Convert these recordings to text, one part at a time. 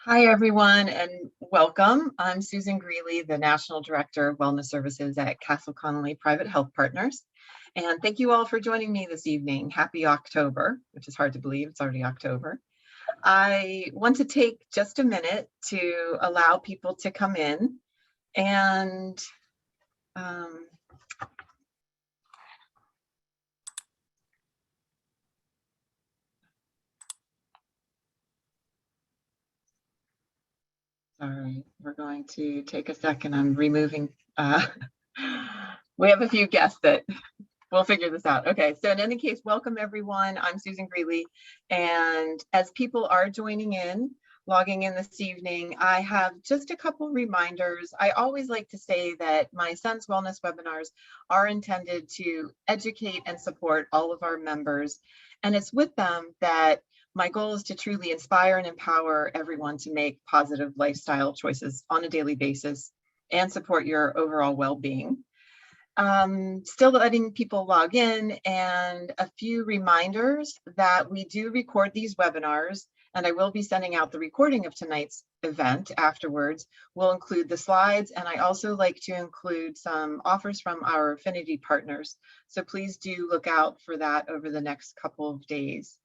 Hi, everyone, and welcome. I'm Susan Greeley, the National Director of Wellness Services at Castle Connolly Private Health Partners. And thank you all for joining me this evening. Happy October, which is hard to believe, it's already October. I want to take just a minute to allow people to come in and sorry, we're going to take a second. I'm removing, we have a few guests that we'll figure this out. Okay, so in any case, welcome everyone. I'm Susan Greeley, and as people are joining in, logging in this evening, I have just a couple reminders. I always like to say that my SENS Wellness Webinars are intended to educate and support all of our members, and it's with them that my goal is to truly inspire and empower everyone to make positive lifestyle choices on a daily basis and support your overall well-being. Still letting people log in, and a few reminders that we do record these webinars, and I will be sending out the recording of tonight's event afterwards. We'll include the slides, and I also like to include some offers from our affinity partners. So please do look out for that over the next couple of days.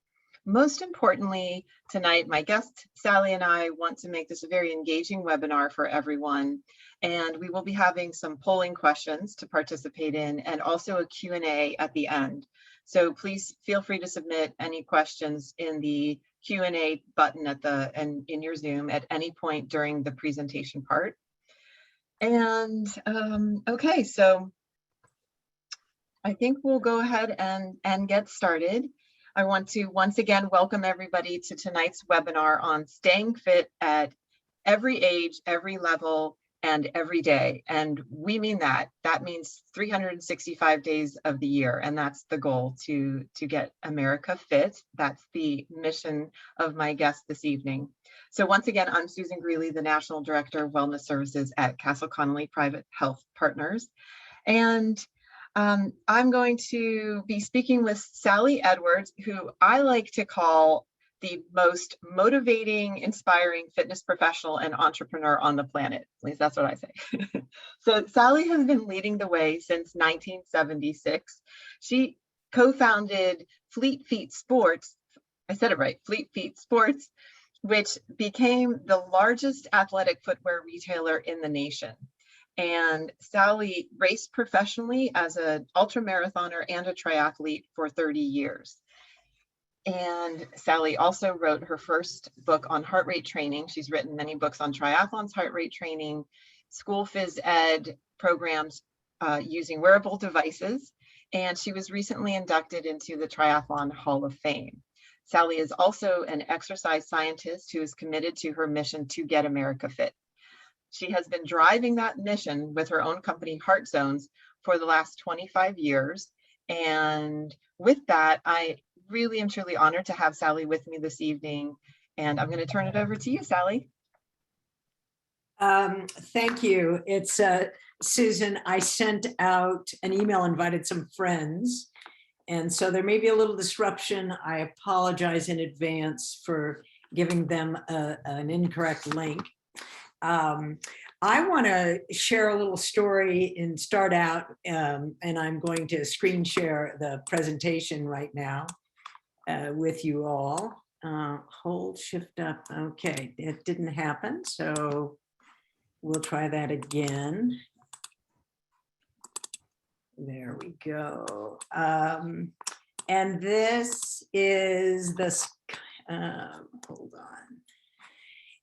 Most importantly, tonight, my guest, Sally, and I want to make this a very engaging webinar for everyone. And we will be having some polling questions to participate in and also a Q&A at the end. So please feel free to submit any questions in the Q&A button in your Zoom at any point during the presentation part. And okay, so I think we'll go ahead and get started. I want to once again welcome everybody to tonight's webinar on staying fit at every age, every level, and every day. And we mean that. That means 365 days of the year. And that's the goal, to get America fit. That's the mission of my guest this evening. So once again, I'm Susan Greeley, the National Director of Wellness Services at Castle Connolly Private Health Partners. And I'm going to be speaking with Sally Edwards, who I like to call the most motivating, inspiring fitness professional and entrepreneur on the planet. At least that's what I say. So Sally has been leading the way since 1976. She co-founded Fleet Feet Sports. I said it right, Fleet Feet Sports, which became the largest athletic footwear retailer in the nation. And Sally raced professionally as an ultramarathoner and a triathlete for 30 years. And Sally also wrote her first book on heart rate training. She's written many books on triathlons, heart rate training, school phys ed programs using wearable devices. And she was recently inducted into the Triathlon Hall of Fame. Sally is also an exercise scientist who is committed to her mission to get America fit. She has been driving that mission with her own company, Heart Zones, for the last 25 years. And with that, I really am truly honored to have Sally with me this evening. And I'm going to turn it over to you, Sally. Thank you. It's Susan. I sent out an email, invited some friends. And so there may be a little disruption. I apologize in advance for giving them an incorrect link. I want to share a little story and start out, and I'm going to screen share the presentation right now with you all. Hold, shift up. Okay, it didn't happen, so we'll try that again. There we go. And this is the, hold on.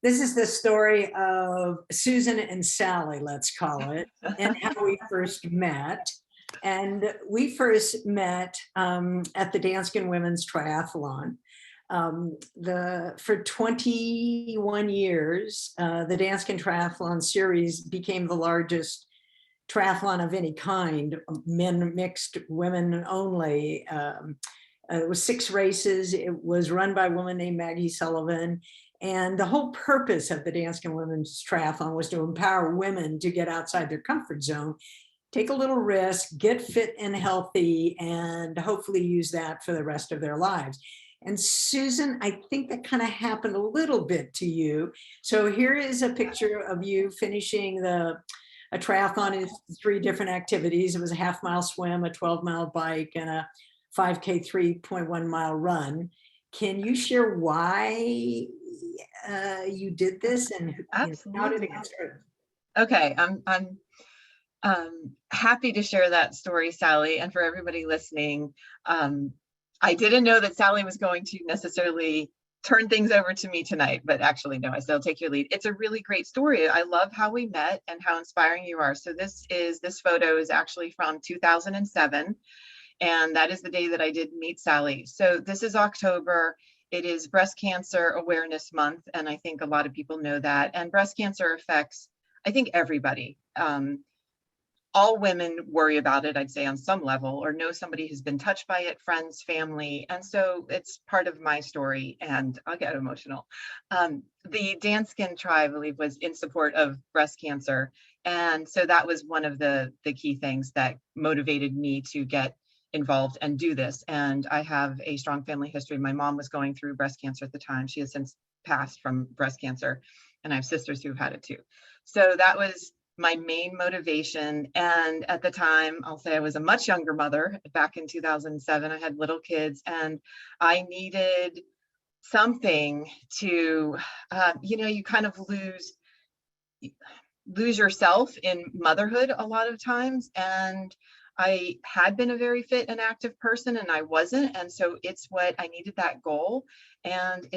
This is the story of Susan and Sally, let's call it, and how we first met. And we first met at the Danskin Women's Triathlon. For 21 years, the Danskin Triathlon Series became the largest triathlon of any kind, men mixed, women only. It was 6 races. It was run by a woman named Maggie Sullivan. And the whole purpose of the Danskin Women's Triathlon was to empower women to get outside their comfort zone, take a little risk, get fit and healthy, and hopefully use that for the rest of their lives. And Susan, I think that kind of happened a little bit to you. So here is a picture of you finishing a triathlon in 3 different activities. It was a half-mile swim, a 12-mile bike, and a 5K 3.1-mile run. Can you share why you did this and how did it Absolutely. get started? Okay, I'm happy to share that story, Sally. And for everybody listening, I didn't know that Sally was going to necessarily turn things over to me tonight, but actually, no, I still take your lead. It's a really great story. I love how we met and how inspiring you are. So this photo is actually from 2007. And that is the day that I did meet Sally. So this is October. It is Breast Cancer Awareness Month. And I think a lot of people know that. And breast cancer affects, I think, everybody. All women worry about it, I'd say, on some level, or know somebody who's been touched by it, friends, family. And so it's part of my story, and I'll get emotional. The Danskin tribe, I believe, was in support of breast cancer. And so that was one of the key things that motivated me to get involved and do this. And I have a strong family history. My mom was going through breast cancer at the time. She has since passed from breast cancer, and I have sisters who've had it too. So that was my main motivation. And at the time, I'll say I was a much younger mother. Back in 2007, I had little kids, and I needed something to, you kind of lose yourself in motherhood a lot of times. And I had been a very fit and active person, and I wasn't. And so I needed that goal. And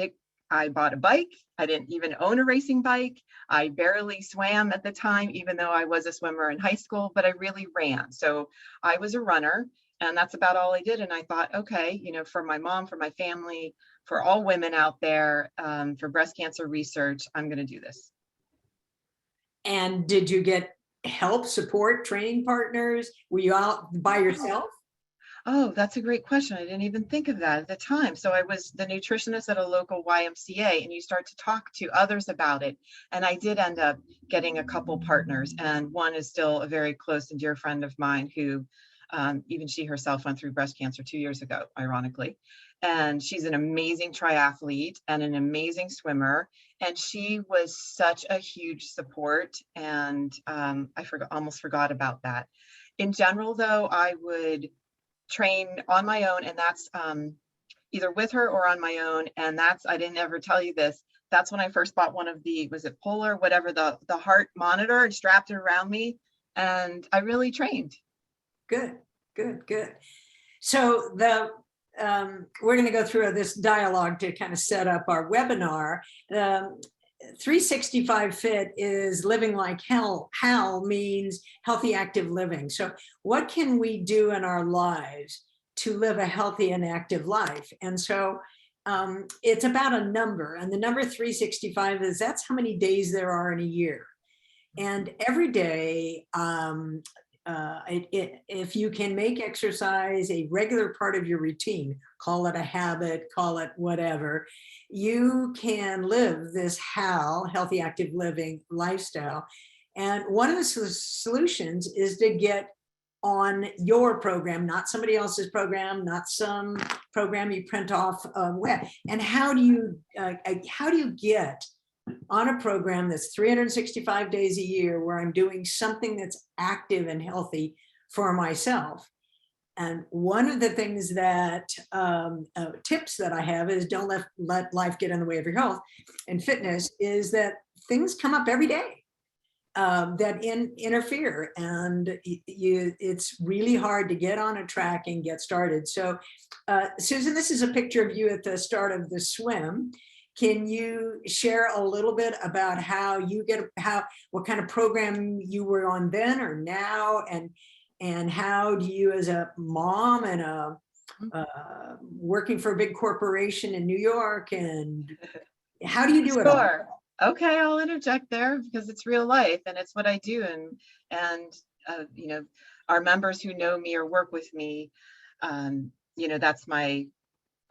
I bought a bike. I didn't even own a racing bike. I barely swam at the time, even though I was a swimmer in high school, but I really ran. So I was a runner, and that's about all I did. And I thought, okay, for my mom, for my family, for all women out there, for breast cancer research, I'm going to do this. And did you get help, support, training partners? Were you out by yourself? Oh, that's a great question. I didn't even think of that at the time. So I was the nutritionist at a local YMCA, and you start to talk to others about it. And I did end up getting a couple partners, and one is still a very close and dear friend of mine who even she herself went through breast cancer 2 years ago, ironically. And she's an amazing triathlete and an amazing swimmer. And she was such a huge support. And almost forgot about that. In general, though, I would train on my own, and that's either with her or on my own. And I didn't ever tell you this. That's when I first bought one of was it Polar, whatever, the heart monitor, and strapped it around me. And I really trained. Good. So we're going to go through this dialogue to kind of set up our webinar. 365 Fit is living like hell. Hell means healthy, active living. So what can we do in our lives to live a healthy and active life? And so it's about a number, and the number 365 that's how many days there are in a year. And every day, if you can make exercise a regular part of your routine, call it a habit, call it whatever, you can live this healthy, active living lifestyle. And one of the solutions is to get on your program, not somebody else's program, not some program you print off a web. And how do you get on a program that's 365 days a year where I'm doing something that's active and healthy for myself? And one of the things that tips that I have is don't let life get in the way of your health and fitness, is that things come up every day that interfere, and it's really hard to get on a track and get started. So Susan, this is a picture of you at the start of the swim. Can you share a little bit about what kind of program you were on then or now, and how do you, as a mom and working for a big corporation in New York, and how do you do it all? Sure. Okay, I'll interject there because it's real life and it's what I do. And our members who know me or work with me, that's a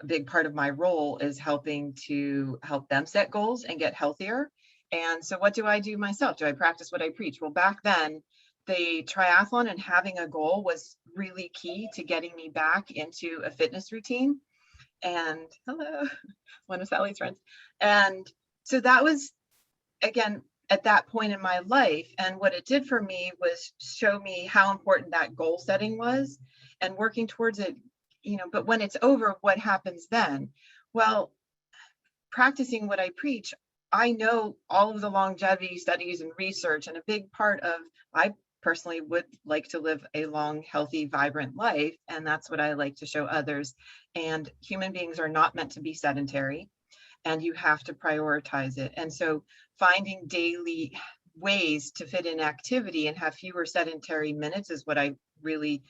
big part of my role is helping to help them set goals and get healthier. And so what do I do myself? Do I practice what I preach? Well, back then, the triathlon and having a goal was really key to getting me back into a fitness routine. and hello, one of Sally's friends. And so that was, again, at that point in my life. And what it did for me was show me how important that goal setting was and working towards it, but when it's over, what happens then? Well, practicing what I preach, I know all of the longevity studies and research, and a big part of, I personally would like to live a long, healthy, vibrant life. And that's what I like to show others. And human beings are not meant to be sedentary, and you have to prioritize it. And so finding daily ways to fit in activity and have fewer sedentary minutes is what I really,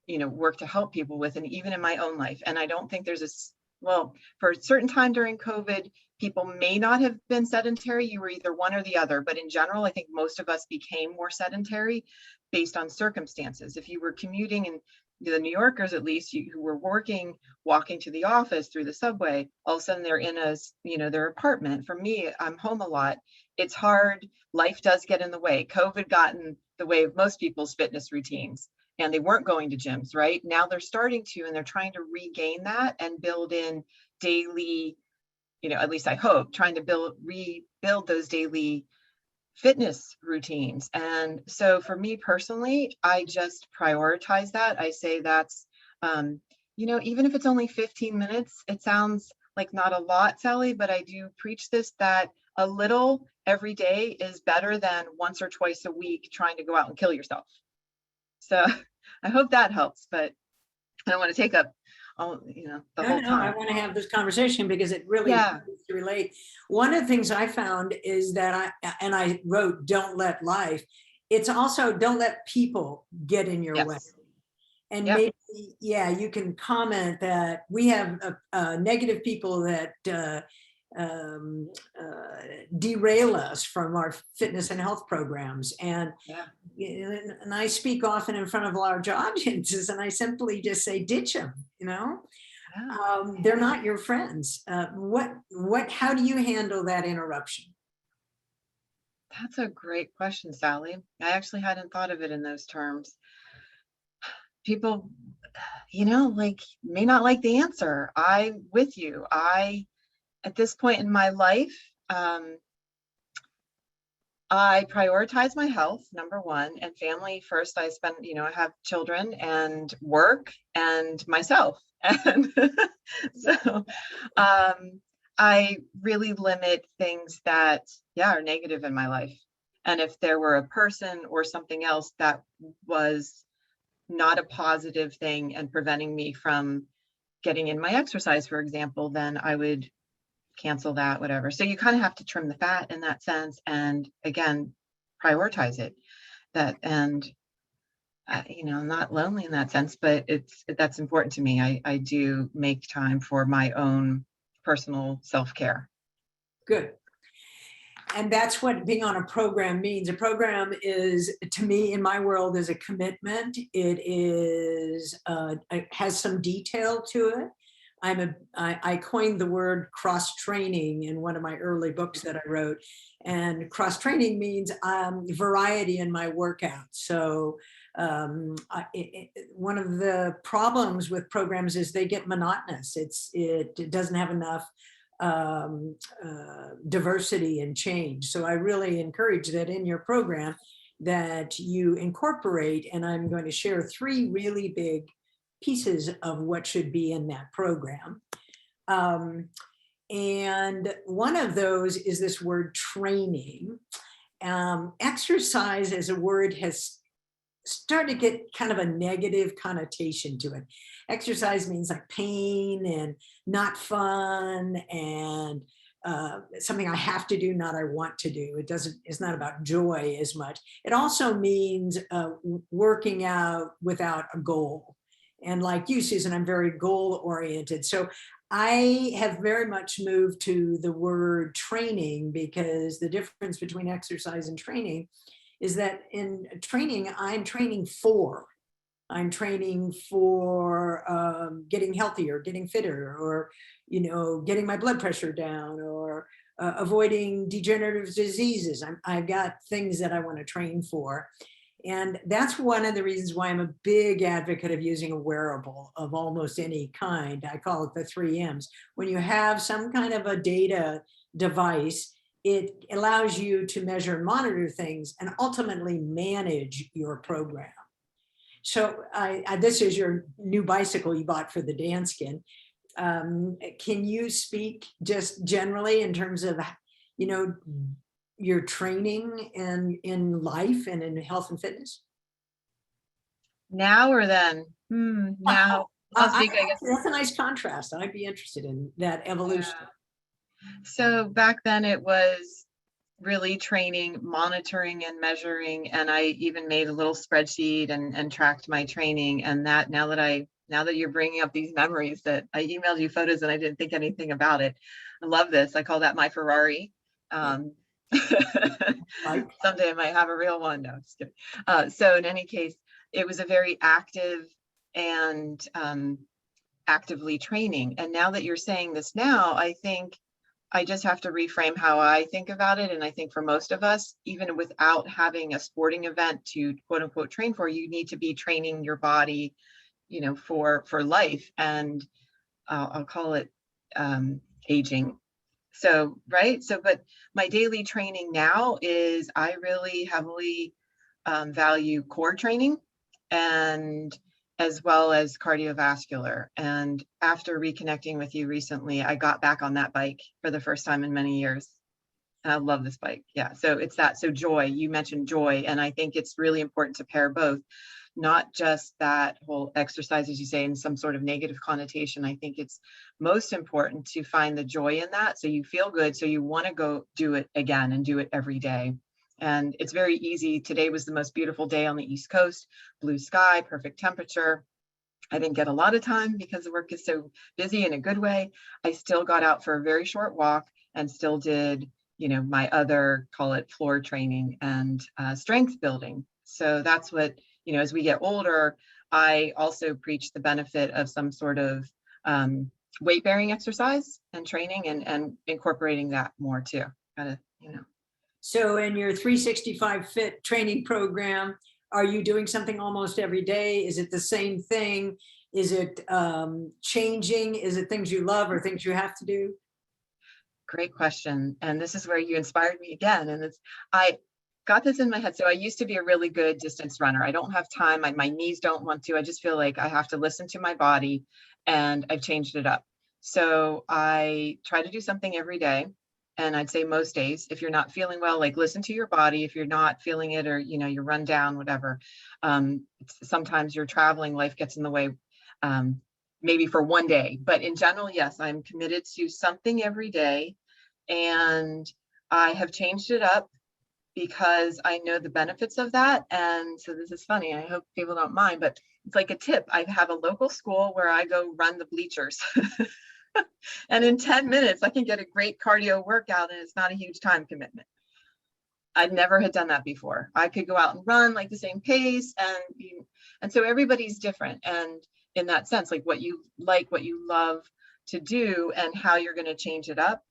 work to help people with, and even in my own life. And I don't think there's well, for a certain time during COVID, people may not have been sedentary. You were either one or the other. But in general, I think most of us became more sedentary based on circumstances. If you were commuting, and the New Yorkers, at least, who were walking to the office through the subway, all of a sudden they're in their apartment. For me, I'm home a lot. It's hard. Life does get in the way. COVID got in the way of most people's fitness routines, and they weren't going to gyms, right? Now they're starting to, and they're trying to regain that and build in daily, at least I hope, trying to rebuild those daily fitness routines. And so for me personally, I just prioritize that. I say that's, even if it's only 15 minutes, it sounds like not a lot, Sally, but I do preach this, that a little every day is better than once or twice a week trying to go out and kill yourself. So I hope that helps, but I don't want to take up all, the whole time. I want to have this conversation because it really Yeah. to relate. One of the things I found is that I wrote, don't let life. It's also don't let people get in your way. And maybe, you can comment that we have negative people that derail us from our fitness and health programs. And I speak often in front of large audiences, and I simply just say, ditch them. They're not your friends. How do you handle that interruption? That's a great question, Sally. I actually hadn't thought of it in those terms. People, may not like the answer. I'm with you. At this point in my life, I prioritize my health, number one, and family first. I have children and work and myself. And so I really limit things that, are negative in my life. And if there were a person or something else that was not a positive thing and preventing me from getting in my exercise, for example, then I would cancel that, whatever. So you kind of have to trim the fat in that sense, and again, prioritize it. I'm not lonely in that sense, but that's important to me. I do make time for my own personal self-care. Good. And that's what being on a program means. A program is, to me, in my world, is a commitment. It has some detail to it. I coined the word cross-training in one of my early books that I wrote. And cross-training means variety in my workout. So one of the problems with programs is they get monotonous. It doesn't have enough diversity and change. So I really encourage that in your program that you incorporate, and I'm going to share 3 really big pieces of what should be in that program. And one of those is this word training. Exercise as a word has started to get kind of a negative connotation to it. Exercise means like pain and not fun and something I have to do, not I want to do. It's not about joy as much. It also means working out without a goal. And like you, Susan, I'm very goal oriented. So I have very much moved to the word training, because the difference between exercise and training is that in training, I'm training for getting healthier, getting fitter, or, getting my blood pressure down, or avoiding degenerative diseases. I've got things that I want to train for. And that's one of the reasons why I'm a big advocate of using a wearable of almost any kind. I call it the 3 M's. When you have some kind of a data device, it allows you to measure and monitor things and ultimately manage your program. So this is your new bicycle you bought for the Danskin. Can you speak just generally in terms of, you know, your training and in life and in health and fitness? Now or then? Now. I'll speak, I guess. That's a nice contrast. I'd be interested in that evolution. Yeah. So back then it was really training, monitoring and measuring. And I even made a little spreadsheet and tracked my training. And that now that you're bringing up these memories, that I emailed you photos and I didn't think anything about it. I love this. I call that my Ferrari. Someday I might have a real one. No, just kidding. So in any case, it was a very active and actively training. And now that you're saying this now, I think I just have to reframe how I think about it. And I think for most of us, even without having a sporting event to quote unquote train for, you need to be training your body, you know, for life. And I'll call it aging. So, right. So, but my daily training now is I really heavily value core training and as well as cardiovascular. And after reconnecting with you recently, I got back on that bike for the first time in many years. And I love this bike. Yeah. So it's that. So joy, you mentioned joy. And I think it's really important to pair both, not just that whole exercise, as you say, in some sort of negative connotation. I think it's most important to find the joy in that. So you feel good. So you want to go do it again and do it every day. And it's very easy. Today was the most beautiful day on the East Coast, blue sky, perfect temperature. I didn't get a lot of time because the work is so busy in a good way. I still got out for a very short walk and still did, you know, my other, call it floor training and strength building. So that's what, you know, as we get older, I also preach the benefit of some sort of weight bearing exercise and training and incorporating that more too. Gotta, you know. So in your 365 Fit training program, are you doing something almost every day? Is it the same thing? Is it changing? Is it things you love or things you have to do? Great question. And this is where you inspired me again. And I got this in my head. So I used to be a really good distance runner. I don't have time. My knees don't want to. I just feel like I have to listen to my body, and I've changed it up. So I try to do something every day. And I'd say most days, if you're not feeling well, like listen to your body. If you're not feeling it, or, you know, you're run down, whatever. Sometimes you're traveling, life gets in the way, maybe for one day, but in general, yes, I'm committed to something every day. And I have changed it up because I know the benefits of that. And so this is funny. I hope people don't mind, but it's like a tip. I have a local school where I go run the bleachers. And in 10 minutes, I can get a great cardio workout, and it's not a huge time commitment. I never had done that before. I could go out and run like the same pace, and so everybody's different. And in that sense, like what you love to do and how you're going to change it up.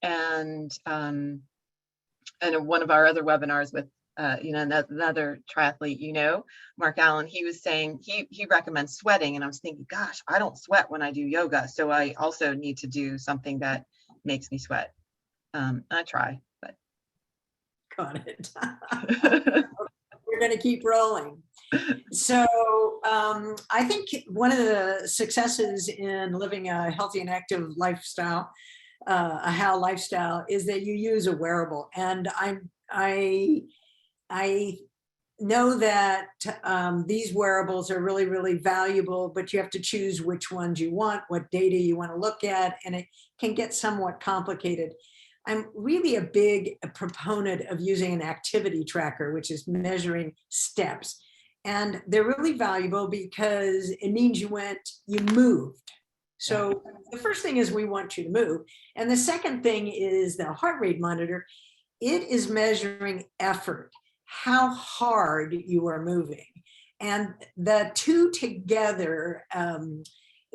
And one of our other webinars with another triathlete, you know, Mark Allen, he was saying he recommends sweating. And I was thinking, gosh, I don't sweat when I do yoga. So I also need to do something that makes me sweat. I try, but. Got it. We're going to keep rolling. So I think one of the successes in living a healthy and active lifestyle, a HAL lifestyle, is that you use a wearable. And I know that these wearables are really, really valuable, but you have to choose which ones you want, what data you want to look at, and it can get somewhat complicated. I'm really a big proponent of using an activity tracker, which is measuring steps. And they're really valuable because it means you moved. So the first thing is we want you to move. And the second thing is the heart rate monitor. It is measuring effort, how hard you are moving. And the two together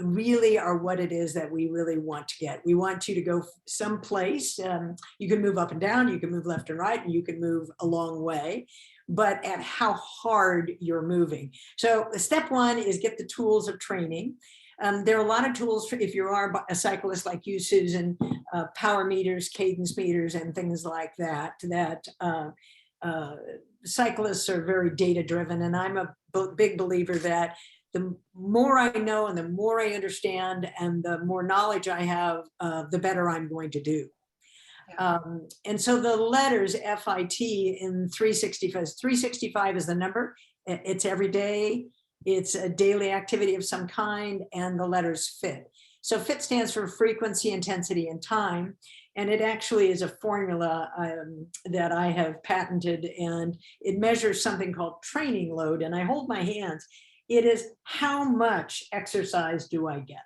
really are what it is that we really want to get. We want you to go someplace. You can move up and down, you can move left and right, and you can move a long way. but at how hard you're moving. So step one is get the tools of training. There are a lot of tools for, if you are a cyclist like you, Susan, power meters, cadence meters, and things like that, cyclists are very data driven. And I'm a big believer that the more I know and the more I understand and the more knowledge I have, the better I'm going to do. And so the letters FIT in 365 is the number. It's every day. It's a daily activity of some kind, and the letters FIT. So FIT stands for frequency, intensity, and time. And it actually is a formula that I have patented, and it measures something called training load. And I hold my hands. It is how much exercise do I get?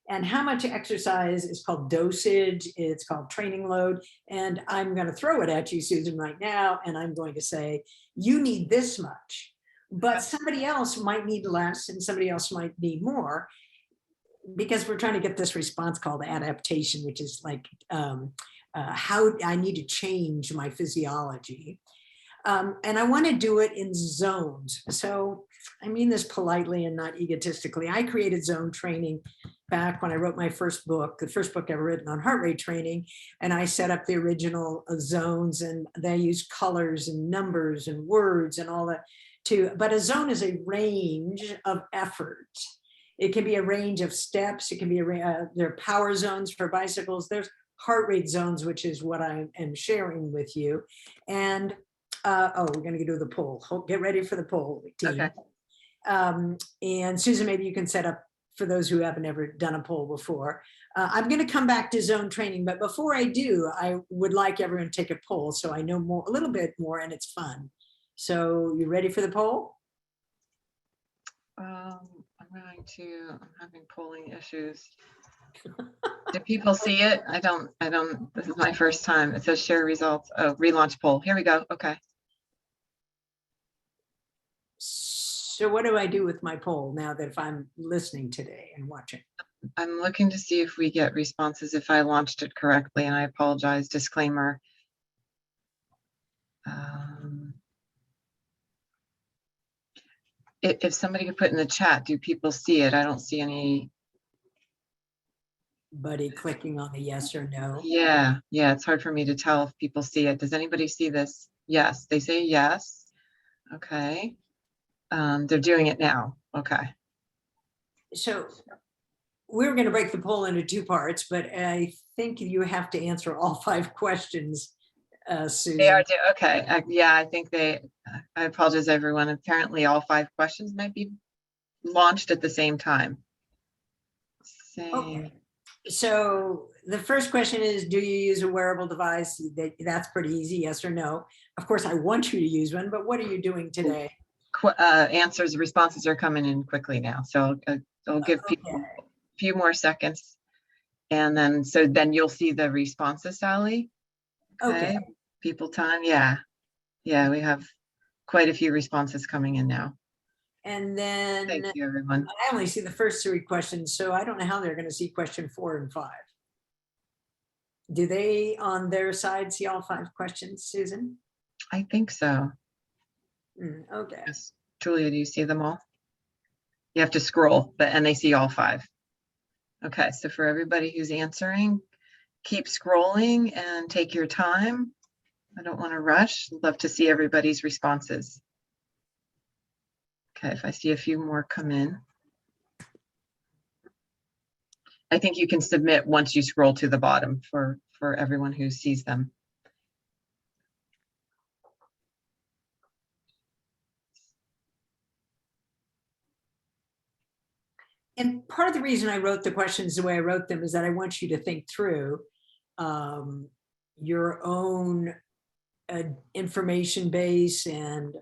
And how much exercise is called dosage. It's called training load. And I'm going to throw it at you, Susan, right now. And I'm going to say, you need this much, but somebody else might need less and somebody else might need more, because we're trying to get this response called adaptation, which is like how I need to change my physiology. And I want to do it in zones. So I mean this politely and not egotistically. I created zone training back when I wrote my first book, the first book ever written on heart rate training. And I set up the original zones, and they use colors and numbers and words and all that but a zone is a range of effort. It can be a range of steps. It can be there are power zones for bicycles. There's heart rate zones, which is what I am sharing with you. And we're going to do the poll. Get ready for the poll, team. Okay. And Susan, maybe you can set up for those who haven't ever done a poll before. I'm going to come back to zone training, but before I do, I would like everyone to take a poll so I know more, a little bit more, and it's fun. So you ready for the poll? I'm having polling issues. Do people see it? I don't, this is my first time. It says share results. Oh, relaunch poll. Here we go. Okay. So what do I do with my poll now that if I'm listening today and watching? I'm looking to see if we get responses if I launched it correctly, and I apologize, disclaimer. If somebody could put in the chat, do people see it? I don't see any. Buddy clicking on the yes or no. Yeah, it's hard for me to tell if people see it. Does anybody see this? Yes, they say yes. Okay. They're doing it now. Okay. So we're going to break the poll into two parts, but I think you have to answer all 5 questions, Susan. They are, okay. Yeah, I think I apologize, everyone. Apparently all 5 questions might be launched at the same time. Okay. So the first question is, do you use a wearable device? That's pretty easy, yes or no. Of course, I want you to use one, but what are you doing today? Responses are coming in quickly now. So I'll give people a few more seconds. And then you'll see the responses, Sally. Okay. People time. Yeah, we have quite a few responses coming in now. And then thank you, everyone. I only see the first 3 questions, so I don't know how they're going to see question 4 and 5. Do they on their side see all 5 questions, Susan? I think so. Okay. Yes. Julia, do you see them all? You have to scroll, and they see all 5. Okay, so for everybody who's answering, keep scrolling and take your time. I don't want to rush. Love to see everybody's responses. Okay, if I see a few more come in. I think you can submit once you scroll to the bottom for everyone who sees them. And part of the reason I wrote the questions the way I wrote them is that I want you to think through your own information base and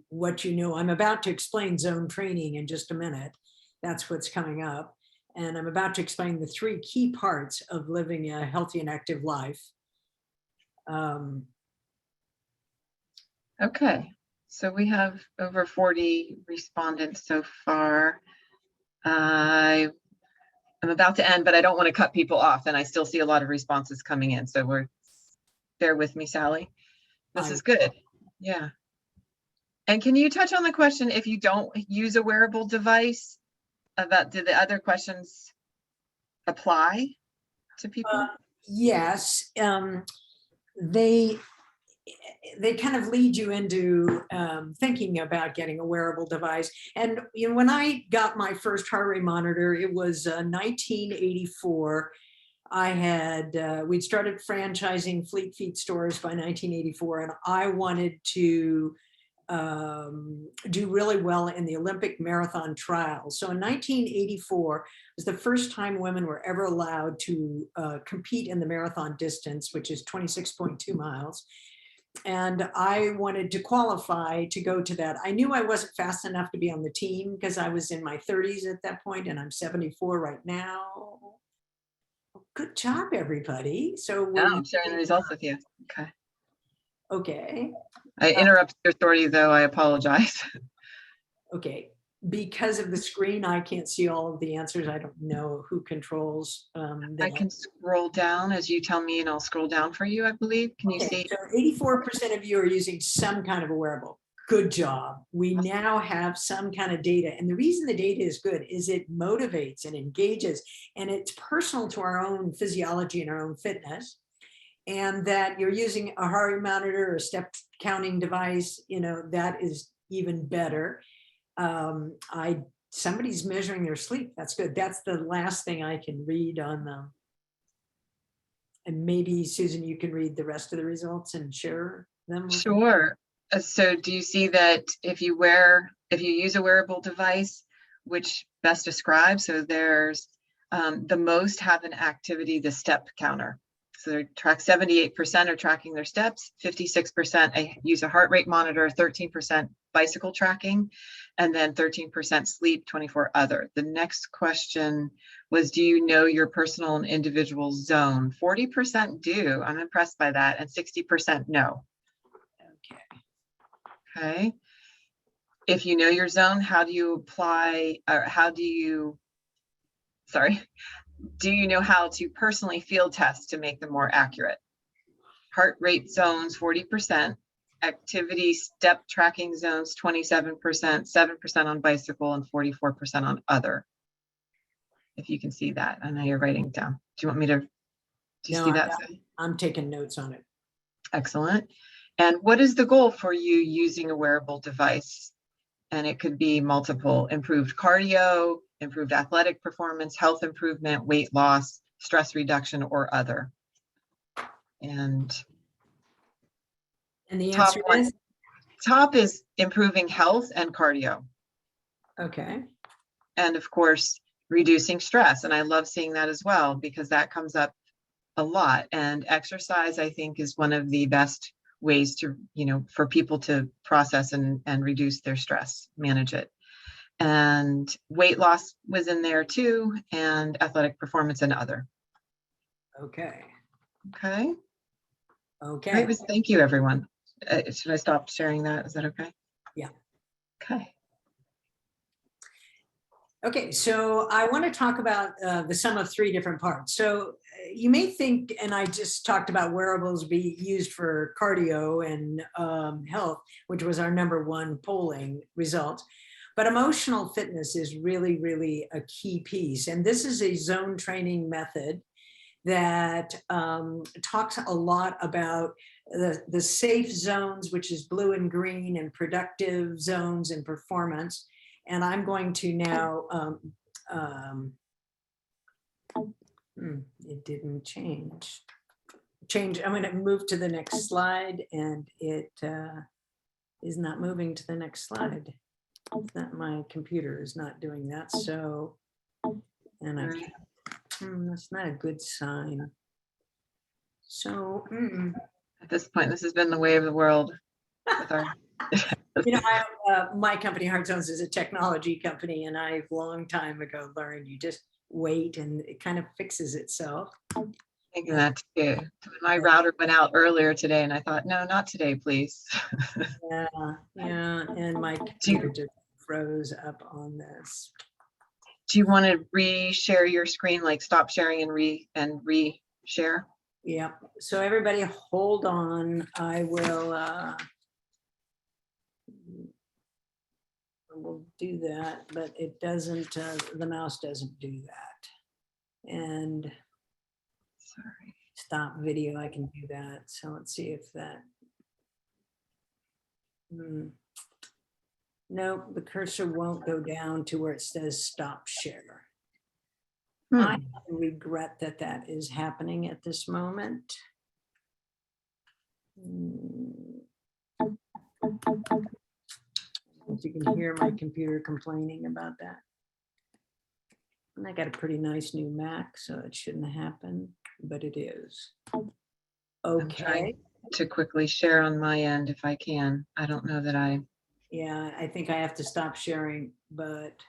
what you know. I'm about to explain zone training in just a minute. That's what's coming up. And I'm about to explain the 3 key parts of living a healthy and active life. Okay, so we have over 40 respondents so far. I'm about to end, but I don't want to cut people off, and I still see a lot of responses coming in. So bear with me, Sally. This is good. Yeah. And can you touch on the question, if you don't use a wearable device, about do the other questions apply to people? Yes, they kind of lead you into thinking about getting a wearable device. And when I got my first heart rate monitor, it was 1984. I had we'd started franchising Fleet Feet stores by 1984, and I wanted to do really well in the Olympic marathon trials. So in 1984 was the first time women were ever allowed to compete in the marathon distance, which is 26.2 miles. And I wanted to qualify to go to that. I knew I wasn't fast enough to be on the team because I was in my 30s at that point, and I'm 74 right now. Good job, everybody. So No, I'm sharing the results with you. Okay. Okay. I interrupted your story, though. I apologize. Okay. Because of the screen, I can't see all of the answers. I don't know who controls that. I can scroll down as you tell me, and I'll scroll down for you, I believe. Can you see? So 84% of you are using some kind of a wearable. Good job. We now have some kind of data. And the reason the data is good is it motivates and engages, and it's personal to our own physiology and our own fitness. And that you're using a heart rate monitor or a step counting device, that is even better. Somebody's measuring their sleep. That's good. That's the last thing I can read on them. And maybe Susan, you can read the rest of the results and share them. Sure. So do you see that if you use a wearable device, which best describes, so there's the most have an activity, the step counter. So they track 78% are tracking their steps, 56% use a heart rate monitor, 13% bicycle tracking, and then 13% sleep, 24 other. The next question was, do you know your personal and individual zone? 40% do. I'm impressed by that. And 60% no. Okay. If you know your zone, how do you apply, or do you know how to personally field test to make them more accurate? Heart rate zones, 40%, activity step tracking zones, 27%, 7% on bicycle, and 44% on other. If you can see that, I know you're writing it down. Do you want me to, do you see that? I'm taking notes on it. Excellent. And what is the goal for you using a wearable device? And it could be multiple: improved cardio, improved athletic performance, health improvement, weight loss, stress reduction, or other. And the answer is? Top is improving health and cardio. Okay. And of course, reducing stress. And I love seeing that as well, because that comes up a lot. And exercise, I think, is one of the best ways to, for people to process and reduce their stress, manage it. And weight loss was in there too, and athletic performance and other. Okay. Okay. Okay. Great. Thank you, everyone. Should I stop sharing that? Is that okay? Yeah. Okay. Okay, so I want to talk about the sum of three different parts. So you may think, and I just talked about wearables be used for cardio and health, which was our #1 polling result. But emotional fitness is really, really a key piece. And this is a zone training method that talks a lot about the safe zones, which is blue and green, and productive zones and performance. And I'm going to now, it didn't change. I'm going to move to the next slide, and it is not moving to the next slide. That my computer is not doing that. So, and I can't, that's not a good sign. So, at this point, this has been the way of the world. With our my company, Heart Zones, is a technology company, and I long time ago learned you just wait and it kind of fixes itself. Thinking that too. My router went out earlier today, and I thought, no, not today, please. Yeah, and my computer just froze up on this. Do you want to re-share your screen, like stop sharing and re-share? Yeah. So everybody, hold on. I will. will do that, but it doesn't, the mouse doesn't do that. And Sorry. stop video, I can do that. So let's see if that. No, the cursor won't go down to where it says stop share. I regret that that is happening at this moment. You can hear my computer complaining about that. And I got a pretty nice new Mac, so it shouldn't happen, but it is. I'm Okay. trying to quickly share on my end if I can. I don't know that I. Yeah, I think I have to stop sharing, but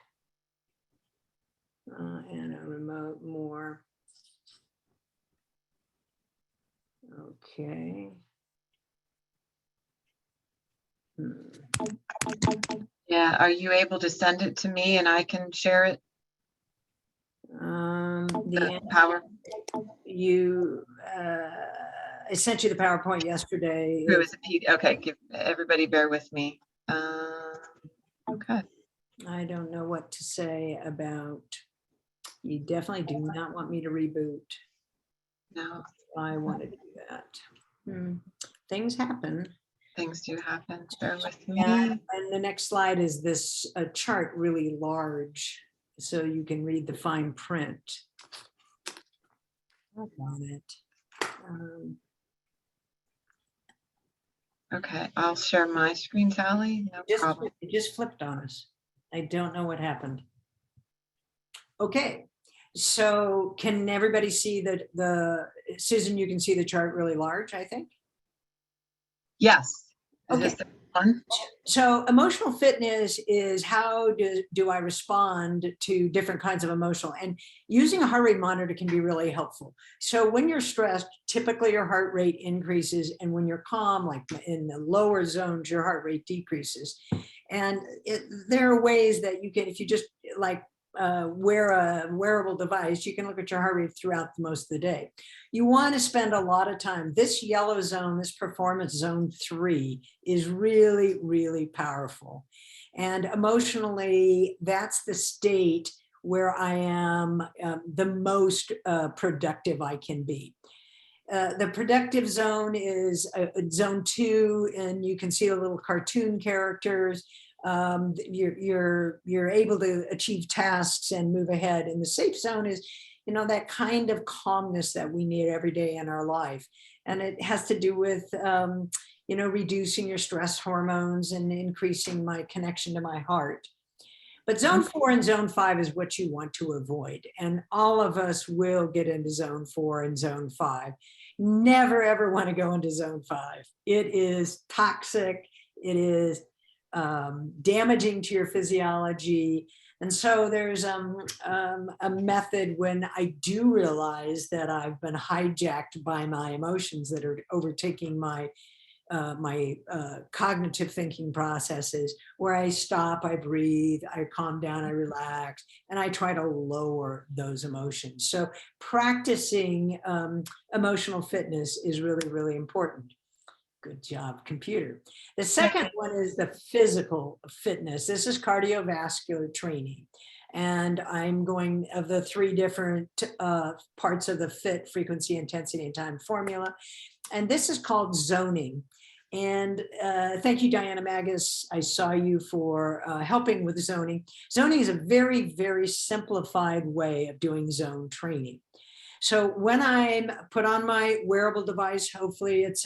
and a remote more. Okay. Yeah, are you able to send it to me and I can share it? The power. I sent you the PowerPoint yesterday. Who is a P? Okay, give everybody bear with me. Okay. I don't know what to say about. You definitely do not want me to reboot. No. I want to do that. Things happen. Things do happen. Bear with me. And the next slide is this chart really large, so you can read the fine print on it. Okay, I'll share my screen, Sally. No problem. It just flipped on us. I don't know what happened. Okay, so can everybody see Susan, you can see the chart really large, I think? Yes. Okay. Is this the one? So emotional fitness is how do I respond to different kinds of emotional, and using a heart rate monitor can be really helpful. So when you're stressed, typically your heart rate increases, and when you're calm, like in the lower zones, your heart rate decreases. And there are ways that you can, if you just like wear a wearable device, you can look at your heart rate throughout most of the day. You want to spend a lot of time. This yellow zone, this performance zone 3, is really, really powerful. And emotionally, that's the state where I am the most productive I can be. The productive zone is zone 2, and you can see the little cartoon characters. You're able to achieve tasks and move ahead. And the safe zone is, that kind of calmness that we need every day in our life. And it has to do with, reducing your stress hormones and increasing my connection to my heart. But zone 4 and zone 5 is what you want to avoid. And all of us will get into zone 4 and zone 5. Never, ever want to go into zone 5. It is toxic. It is damaging to your physiology. And so there's a method when I do realize that I've been hijacked by my emotions that are overtaking my cognitive thinking processes, where I stop, I breathe, I calm down, I relax, and I try to lower those emotions. So practicing emotional fitness is really, really important. Good job, computer. The second one is the physical fitness. This is cardiovascular training. And I'm going of the 3 different parts of the FIT, frequency, intensity, and time formula. And this is called zoning. And thank you, Diana Magus. I saw you for helping with zoning. Zoning is a very, very simplified way of doing zone training. So when I'm put on my wearable device, hopefully it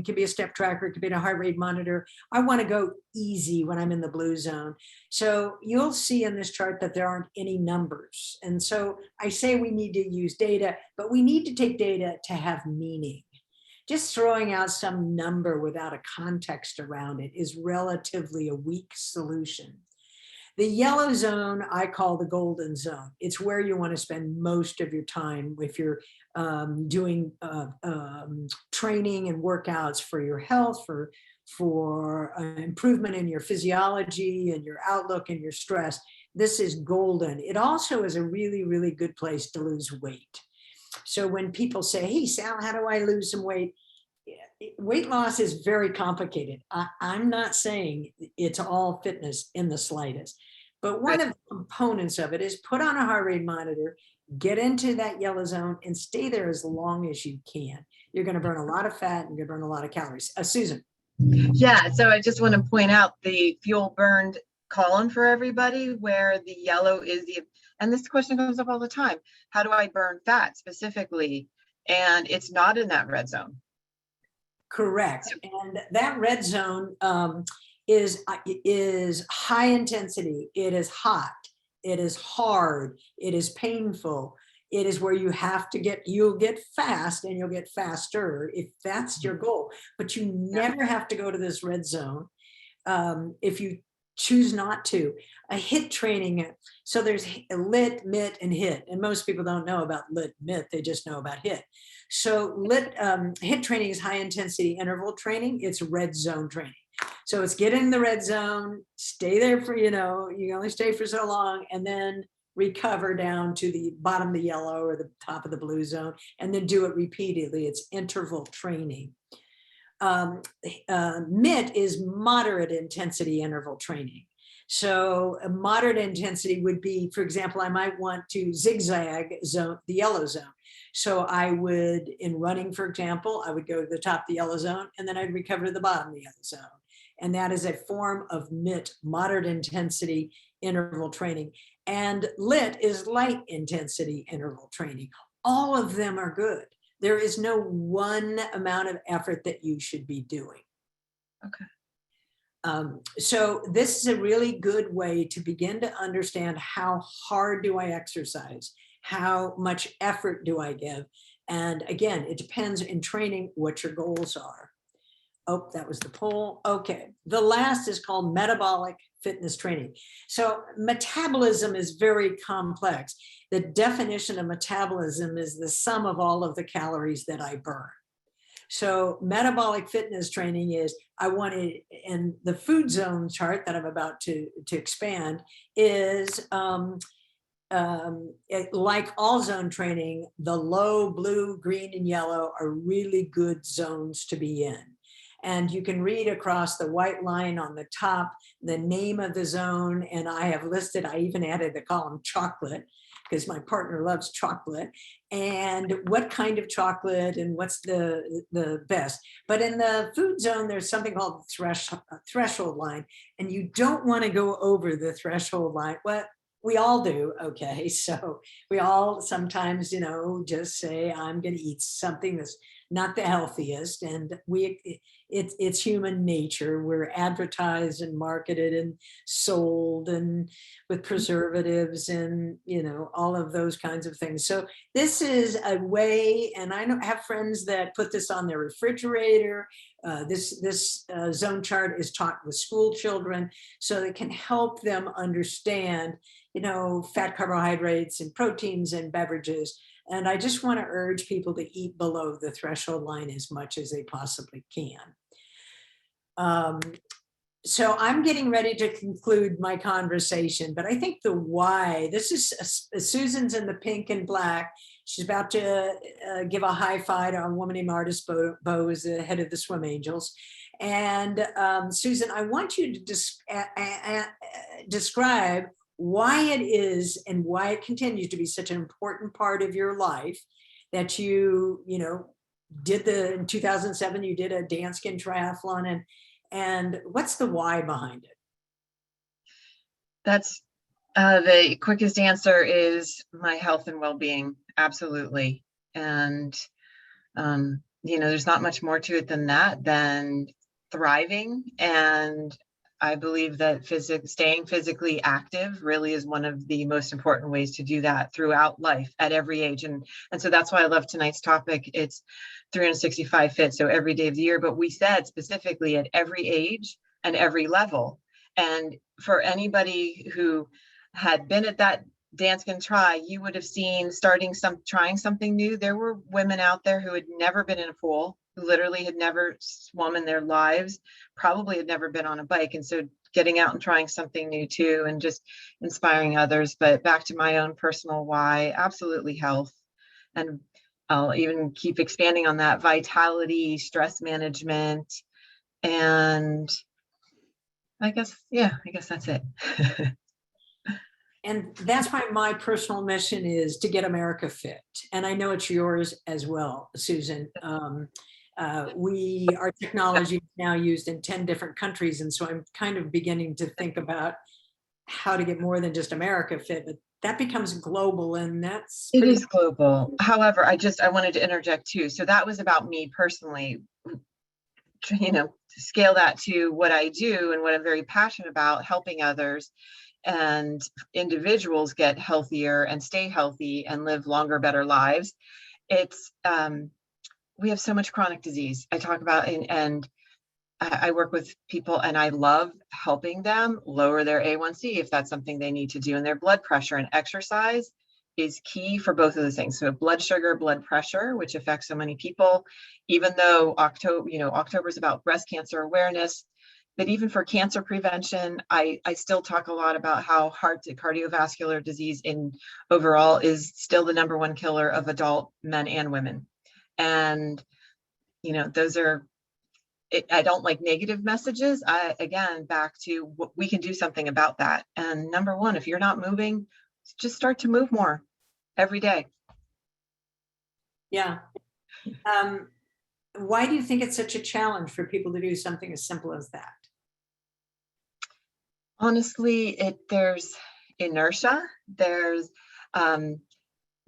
can be a step tracker, it could be a heart rate monitor. I want to go easy when I'm in the blue zone. So you'll see in this chart that there aren't any numbers. And so I say we need to use data, but we need to take data to have meaning. Just throwing out some number without a context around it is relatively a weak solution. The yellow zone I call the golden zone. It's where you want to spend most of your time if you're doing training and workouts for your health, for improvement in your physiology and your outlook and your stress. This is golden. It also is a really, really good place to lose weight. So when people say, hey, Sal, how do I lose some weight? weight loss is very complicated. I'm not saying it's all fitness in the slightest, but one of the components of it is put on a heart rate monitor, get into that yellow zone and stay there as long as you can. You're going to burn a lot of fat and you're going to burn a lot of calories. Susan. Yeah, so I just want to point out the fuel burned column for everybody, where the yellow is the, and this question comes up all the time, how do I burn fat specifically? And it's not in that red zone. Correct. And that red zone is high intensity. It is hot. It is hard. It is painful. It is where you have to get, you'll get fast and you'll get faster if that's your goal, but you never have to go to this red zone if you choose not to. A HIIT training, so there's LIT, MIT, and HIIT, and most people don't know about LIT, MIT, they just know about HIIT. So HIIT training is high intensity interval training. It's red zone training. So it's get in the red zone, stay there for, you can only stay for so long, and then recover down to the bottom of the yellow or the top of the blue zone, and then do it repeatedly. It's interval training. MIT is moderate intensity interval training. So a moderate intensity would be, for example, I might want to zigzag zone, the yellow zone. So I would, in running, for example, I would go to the top of the yellow zone and then I'd recover to the bottom of the yellow zone. And that is a form of MIT, moderate intensity interval training. And LIT is light intensity interval training. All of them are good. There is no one amount of effort that you should be doing. Okay. So this is a really good way to begin to understand how hard do I exercise? How much effort do I give? And again, it depends in training what your goals are. Oh, that was the poll. Okay. The last is called metabolic fitness training. So metabolism is very complex. The definition of metabolism is the sum of all of the calories that I burn. So metabolic fitness training is, I wanted, and the food zone chart that I'm about to expand is like all zone training, the low blue, green, and yellow are really good zones to be in. And you can read across the white line on the top, the name of the zone. And I have listed, I even added the column chocolate because my partner loves chocolate, and what kind of chocolate and what's the best. But in the food zone, there's something called threshold line, and you don't want to go over the threshold line. Well, we all do, okay? So we all sometimes, just say, I'm gonna eat something that's not the healthiest, and it's human nature. We're advertised and marketed and sold and with preservatives and all of those kinds of things. So this is a way, and I have friends that put this on their refrigerator. This zone chart is taught with school children, so it can help them understand fat, carbohydrates, and proteins and beverages. And I just want to urge people to eat below the threshold line as much as they possibly can. So I'm getting ready to conclude my conversation, but I think the why, this is Susan's in the pink and black. She's about to give a high five to a woman named Artist Bo, who's the head of the Swim Angels. And Susan, I want you to describe why it is and why it continues to be such an important part of your life that you did in 2007, you did a Danskin triathlon, and what's the why behind it? That's the quickest answer is my health and well-being. Absolutely. And, there's not much more to it than that, than thriving. And I believe that staying physically active really is one of the most important ways to do that throughout life at every age. And so that's why I love tonight's topic. It's 365 fit, so every day of the year, but we said specifically at every age and every level. And for anybody who had been at that Danskin Try, you would have seen trying something new. There were women out there who had never been in a pool, who literally had never swum in their lives, probably had never been on a bike. And so getting out and trying something new too, and just inspiring others. But back to my own personal why, absolutely health. And I'll even keep expanding on that: vitality, stress management, and I guess that's it. And that's why my personal mission is to get America fit. And I know it's yours as well, Susan. Our technology is now used in 10 different countries. And so I'm kind of beginning to think about how to get more than just America fit, but that becomes global, and that's It pretty. is global. However, I wanted to interject too. So that was about me personally, to scale that to what I do and what I'm very passionate about, helping others and individuals get healthier and stay healthy and live longer, better lives. It's we have so much chronic disease. I talk about, and I work with people, and I love helping them lower their A1C if that's something they need to do, and their blood pressure. And exercise is key for both of those things. So blood sugar, blood pressure, which affects so many people, even though October is about breast cancer awareness. But even for cancer prevention, I still talk a lot about how cardiovascular disease in overall is still the #1 killer of adult men and women. And, those are, I don't like negative messages. Again, back to what we can do something about that. And #1, if you're not moving, just start to move more every day. Yeah. Why do you think it's such a challenge for people to do something as simple as that? Honestly, there's inertia. There's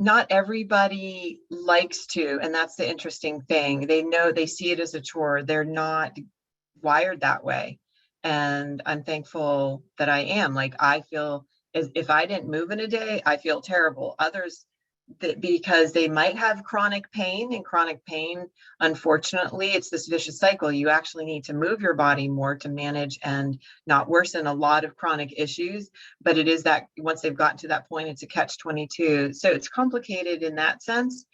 not everybody likes to, and that's the interesting thing. They see it as a chore. They're not wired that way. And I'm thankful that I am. Like, I feel as if I didn't move in a day, I feel terrible. Others, because they might have chronic pain, and chronic pain, unfortunately, it's this vicious cycle. You actually need to move your body more to manage and not worsen a lot of chronic issues. But it is that once they've gotten to that point, it's a catch-22. So it's complicated in that sense.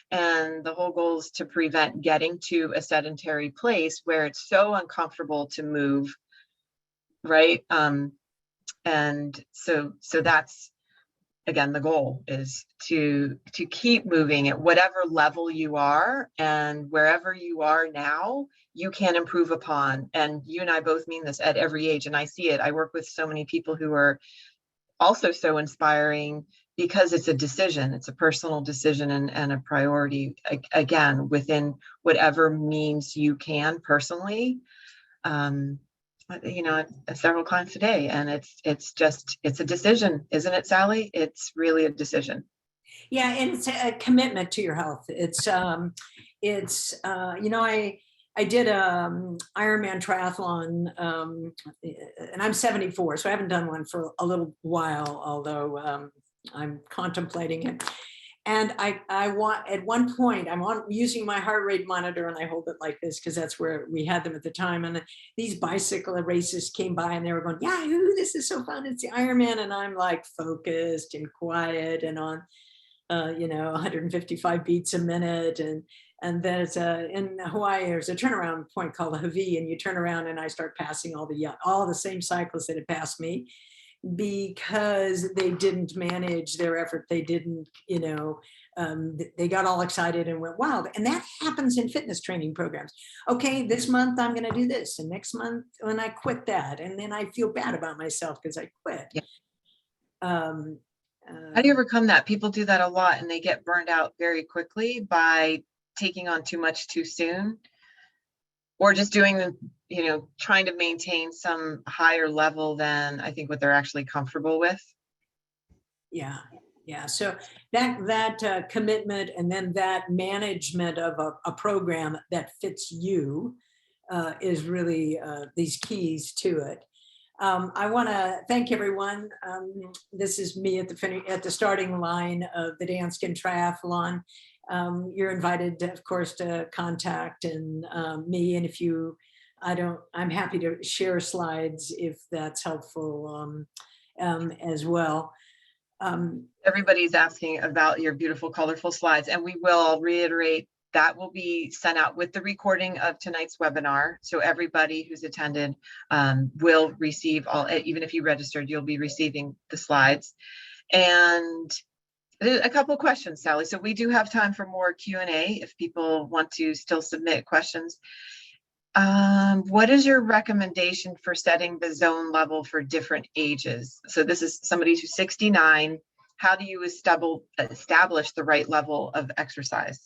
And the whole goal is to prevent getting to a sedentary place where it's so uncomfortable to move, right? And so that's, again, the goal is to keep moving at whatever level you are, and wherever you are now, you can improve upon. And you and I both mean this at every age. And I see it. I work with so many people who are also so inspiring, because it's a decision. It's a personal decision and a priority, again, within whatever means you can personally. Several clients a day, and it's a decision, isn't it, Sally? It's really a decision. Yeah, and it's a commitment to your health. I did Ironman triathlon, and I'm 74, so I haven't done one for a little while, although I'm contemplating it. And at one point, I'm using my heart rate monitor, and I hold it like this because that's where we had them at the time. And these bicycle races came by, and they were going, "Yahoo, this is so fun. It's the Ironman." And I'm like focused and quiet and on, 155 beats a minute. And there's in Hawaii, there's a turnaround point called a Hawi, and you turn around, and I start passing all the same cyclists that had passed me, because they didn't manage their effort. They didn't, they got all excited and went wild. And that happens in fitness training programs. Okay, this month I'm going to do this, and next month when I quit that, and then I feel bad about myself because I quit. Yeah. How do you overcome that? People do that a lot, and they get burned out very quickly by taking on too much too soon, or just doing the, trying to maintain some higher level than I think what they're actually comfortable with. Yeah. So that commitment, and then that management of a program that fits you is really these keys to it. I want to thank everyone. This is me at the starting line of the Danskin Triathlon. You're invited, of course, to contact me, and if you, I'm happy to share slides if that's helpful as well. Everybody's asking about your beautiful, colorful slides, and we will reiterate that will be sent out with the recording of tonight's webinar. So everybody who's attended will receive all, even if you registered, you'll be receiving the slides. And A couple questions, Sally. So we do have time for more Q&A if people want to still submit questions. What is your recommendation for setting the zone level for different ages? So this is somebody who's 69. How do you establish the right level of exercise?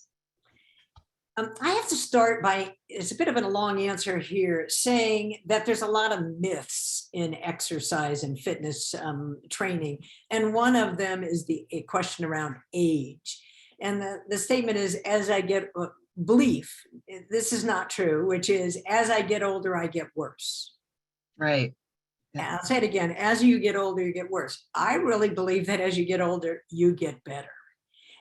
I have to start by, it's a bit of a long answer here, saying that there's a lot of myths in exercise and fitness training. And one of them is a question around age. And the statement is, as I get belief, this is not true, which is, as I get older, I get worse. Right. Yeah. I'll say it again, as you get older, you get worse. I really believe that as you get older, you get better.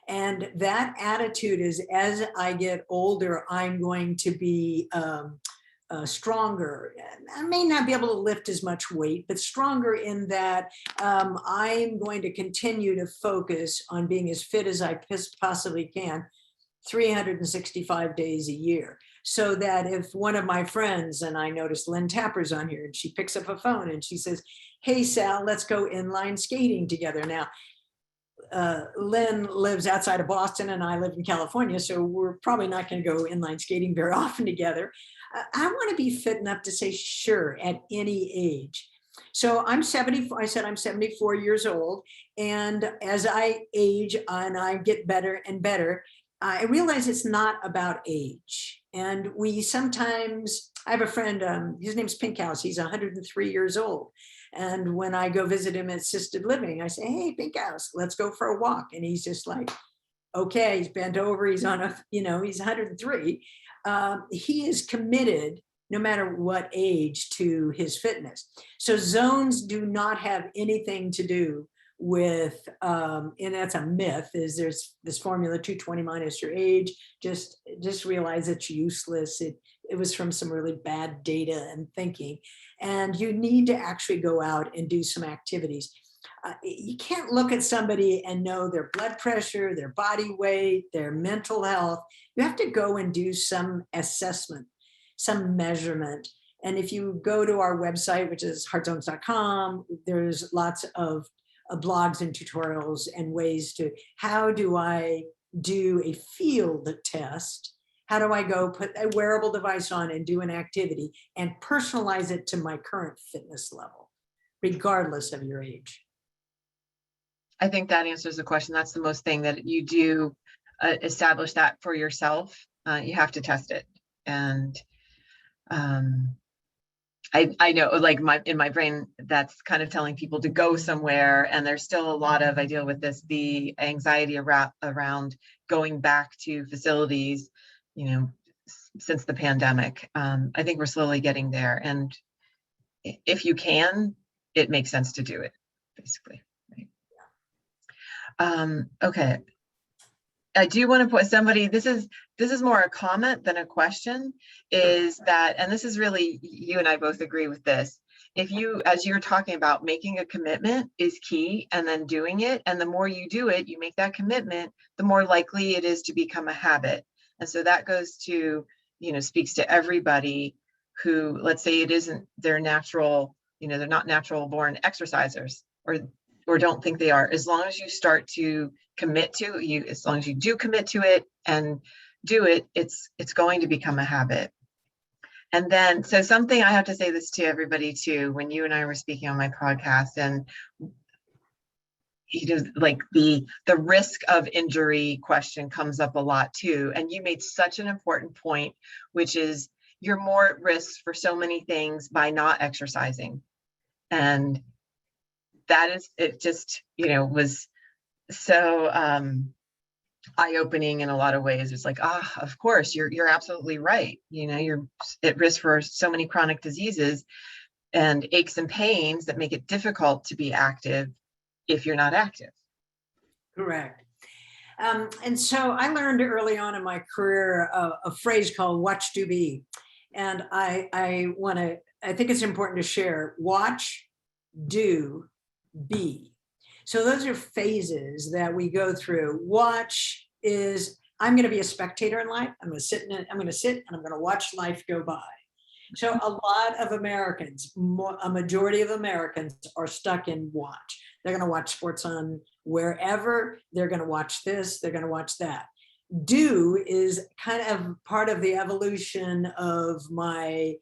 And that attitude is, as I get older, I'm going to be stronger. I may not be able to lift as much weight, but stronger in that I'm going to continue to focus on being as fit as I possibly can 365 days a year. So that if one of my friends, and I noticed Lynn Tapper's on here, and she picks up a phone and she says, hey, Sal, let's go inline skating together. Now, Lynn lives outside of Boston and I live in California, so we're probably not going to go inline skating very often together. I want to be fit enough to say sure at any age. So I'm 74. I said I'm 74 years old, and as I age and I get better and better, I realize it's not about age. And we sometimes, I have a friend, his name's Pink House. He's 103 years old. And when I go visit him at assisted living, I say, hey, Pink House, let's go for a walk. And he's just like, okay, he's bent over. He's on a, he's 103. He is committed no matter what age to his fitness. So zones do not have anything to do with, and that's a myth, is there's this formula 220 minus your age. Just realize it's useless. It was from some really bad data and thinking. And you need to actually go out and do some activities. You can't look at somebody and know their blood pressure, their body weight, their mental health. You have to go and do some assessment, some measurement. And if you go to our website, which is heartzones.com, there's lots of blogs and tutorials and ways to, how do I do a field test? How do I go put a wearable device on and do an activity and personalize it to my current fitness level, regardless of your age? I think that answers the question. That's the most thing, that you do establish that for yourself. You have to test it. And I know, like in my brain, that's kind of telling people to go somewhere. And there's still a lot of, I deal with this, the anxiety around going back to facilities, since the pandemic. I think we're slowly getting there. And if you can, it makes sense to do it, basically. Right? Okay. I do want to put somebody, this is more a comment than a question, is that, and this is really, you and I both agree with this. If you, as you're talking about, making a commitment is key, and then doing it. And the more you do it, you make that commitment, the more likely it is to become a habit. And so that goes to, speaks to everybody who, let's say it isn't their natural, they're not natural born exercisers, or don't think they are. As long as you start to commit to you, as long as you do commit to it and do it, it's going to become a habit. And then, so something, I have to say this to everybody too, when you and I were speaking on my podcast, and like the risk of injury question comes up a lot too. And you made such an important point, which is you're more at risk for so many things by not exercising. And that is, it just, was so eye-opening in a lot of ways. It's like, of course, you're absolutely right. You're at risk for so many chronic diseases and aches and pains that make it difficult to be active if you're not active. Correct. And so I learned early on in my career a phrase called watch, do, be. And I think it's important to share: watch, do, be. So those are phases that we go through. Watch is, I'm going to be a spectator in life. I'm going to sit and I'm going to watch life go by. So a lot of Americans, a majority of Americans, are stuck in watch. They're going to watch sports on wherever. They're going to watch this. They're going to watch that. Do is kind of part of the evolution of my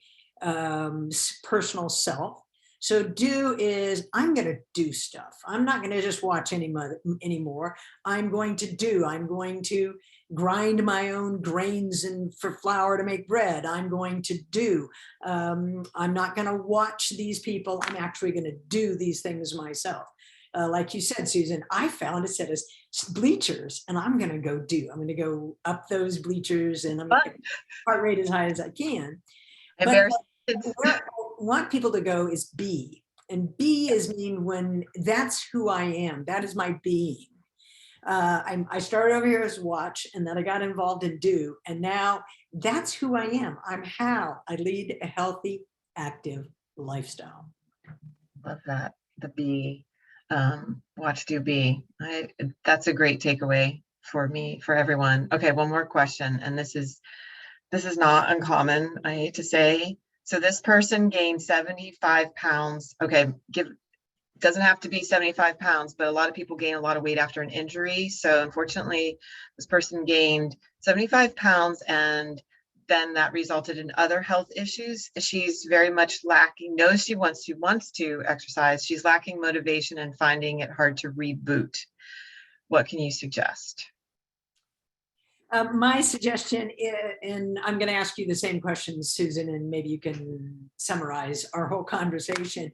personal self. So do is I'm going to do stuff. I'm not going to just watch anymore. I'm going to do. I'm going to grind my own grains and for flour to make bread. I'm going to do. I'm not going to watch these people. I'm actually going to do these things myself. Like you said, Susan, I found a set of bleachers and I'm going to go do. I'm going to go up those bleachers and I'm going to get heart rate as high as I can. But where I want people to go is be. And be is mean when that's who I am. That is my being. I started over here as watch, and then I got involved in do. And now that's who I am. I'm how I lead a healthy, active lifestyle. Love that. The be, watch, do, be. That's a great takeaway for me, for everyone. Okay, one more question. And this is not uncommon, I hate to say. So this person gained 75 pounds. Okay, doesn't have to be 75 pounds, but a lot of people gain a lot of weight after an injury. So unfortunately, this person gained 75 pounds and then that resulted in other health issues. She's very much lacking, knows she wants to exercise. She's lacking motivation and finding it hard to reboot. What can you suggest? My suggestion is, and I'm going to ask you the same question, Susan, and maybe you can summarize our whole conversation.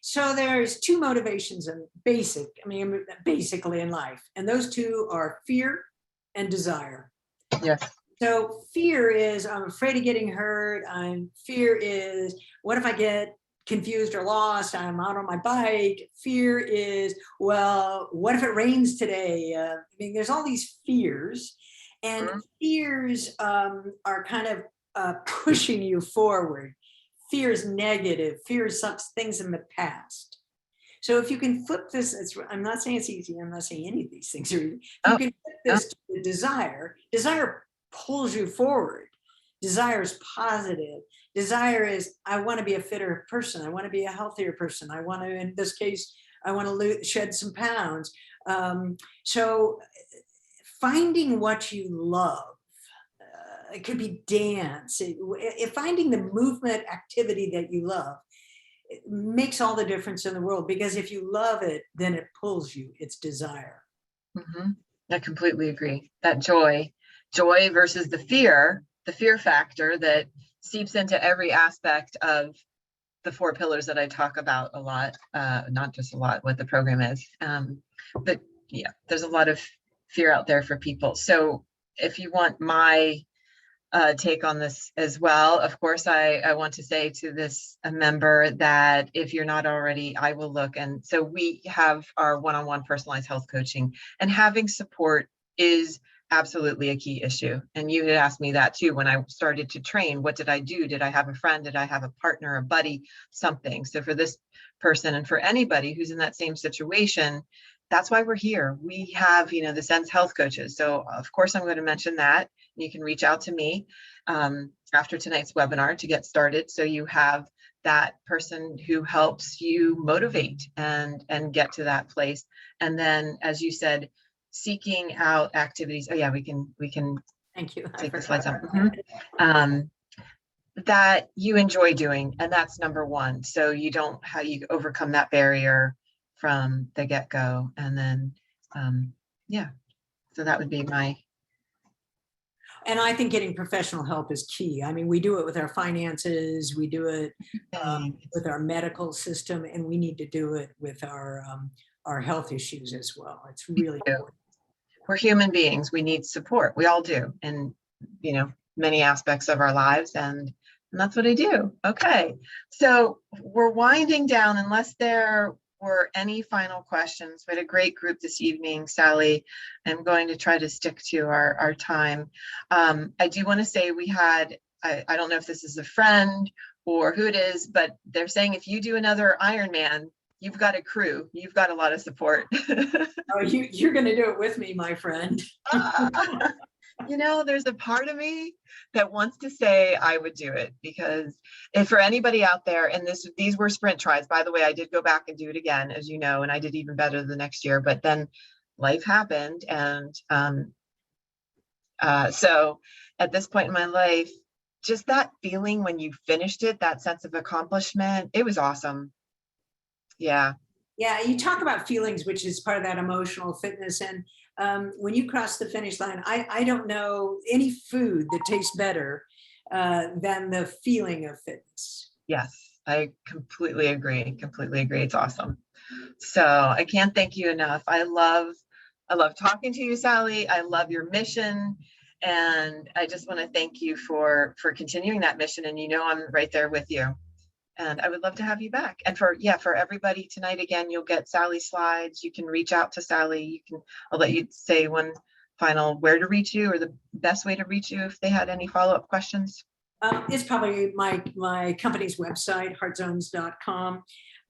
So there's two motivations and basically in life, and those two are fear and desire. Yes. So fear is, I'm afraid of getting hurt. Fear is, what if I get confused or lost? I'm out on my bike. Fear is, well, what if it rains today? There's all these fears, and fears are kind of pushing you forward. Fear is negative. Fear is some things in the past. So if you can flip this, I'm not saying it's easy. I'm not saying any of these things are easy. If you can flip this to the desire pulls you forward. Desire is positive. Desire is, I want to be a fitter person. I want to be a healthier person. I want to, in this case, I want to shed some pounds. So finding what you love, it could be dance. Finding the movement activity that you love, it makes all the difference in the world, because if you love it, then it pulls you. It's desire. I completely agree. That joy versus the fear factor that seeps into every aspect of the 4 pillars that I talk about a lot, not just a lot, what the program is. But yeah, there's a lot of fear out there for people. So if you want my take on this as well, of course, I want to say to this member that if you're not already, I will look. And so we have our one-on-one personalized health coaching, and having support is absolutely a key issue. And you had asked me that too when I started to train. What did I do? Did I have a friend? Did I have a partner, a buddy, something? So for this person and for anybody who's in that same situation, that's why we're here. We have, the SENS health coaches. So of course, I'm going to mention that. You can reach out to me after tonight's webinar to get started. So you have that person who helps you motivate and get to that place. And then, as you said, seeking out activities. Oh yeah, we can Thank you. Take the slides out. That you enjoy doing, and that's number one. So you overcome that barrier from the get-go. And then so that would be my. And I think getting professional help is key. We do it with our finances, we do it with our medical system, and we need to do it with our health issues as well. It's really important. We're human beings. We need support. We all do, in many aspects of our lives, and that's what I do. Okay, so we're winding down. Unless there were any final questions, we had a great group this evening, Sally. I'm going to try to stick to our time. I do want to say we had, I don't know if this is a friend or who it is, but they're saying if you do another Ironman, you've got a crew. You've got a lot of support. Oh, you're going to do it with me, my friend. there's a part of me that wants to say I would do it, because if for anybody out there, and these were sprint tries, by the way, I did go back and do it again, as you know, and I did even better the next year, but then life happened. And so at this point in my life, just that feeling when you finished it, that sense of accomplishment, it was awesome. Yeah. Yeah, you talk about feelings, which is part of that emotional fitness. And when you cross the finish line, I don't know any food that tastes better than the feeling of fitness. Yes, I completely agree. Completely agree. It's awesome. So I can't thank you enough. I love talking to you, Sally. I love your mission. And I just want to thank you for continuing that mission. And I'm right there with you. And I would love to have you back. And for everybody tonight, again, you'll get Sally's slides. You can reach out to Sally. I'll let you say one final where to reach you, or the best way to reach you if they had any follow-up questions. It's probably my company's website, heartzones.com.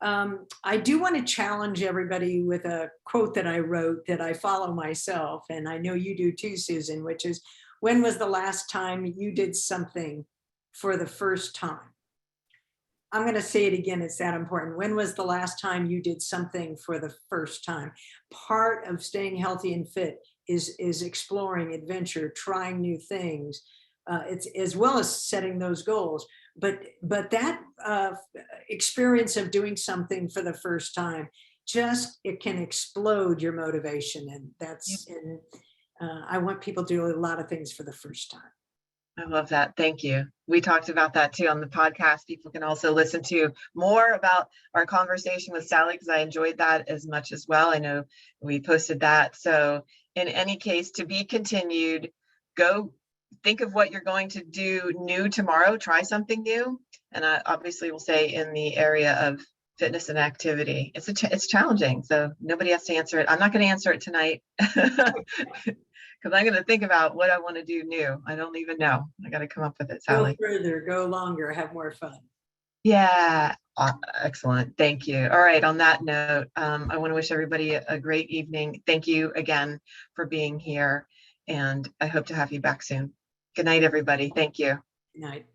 I do want to challenge everybody with a quote that I wrote that I follow myself, and I know you do too, Susan, which is, when was the last time you did something for the first time? I'm going to say it again. It's that important. When was the last time you did something for the first time? Part of staying healthy and fit is exploring, adventure, trying new things. It's as well as setting those goals. But that experience of doing something for the first time, it can explode your motivation. And I want people to do a lot of things for the first time. I love that. Thank you. We talked about that too on the podcast. People can also listen to more about our conversation with Sally, because I enjoyed that as much as well. I know we posted that. So in any case, to be continued, go think of what you're going to do new tomorrow. Try something new. And I obviously will say in the area of fitness and activity, it's challenging. So nobody has to answer it. I'm not going to answer it tonight. Because I'm going to think about what I want to do new. I don't even know. I got to come up with it, Sally. Go further, go longer, have more fun. Yeah, excellent. Thank you. All right. On that note, I want to wish everybody a great evening. Thank you again for being here, and I hope to have you back soon. Good night, everybody. Thank you. Good night.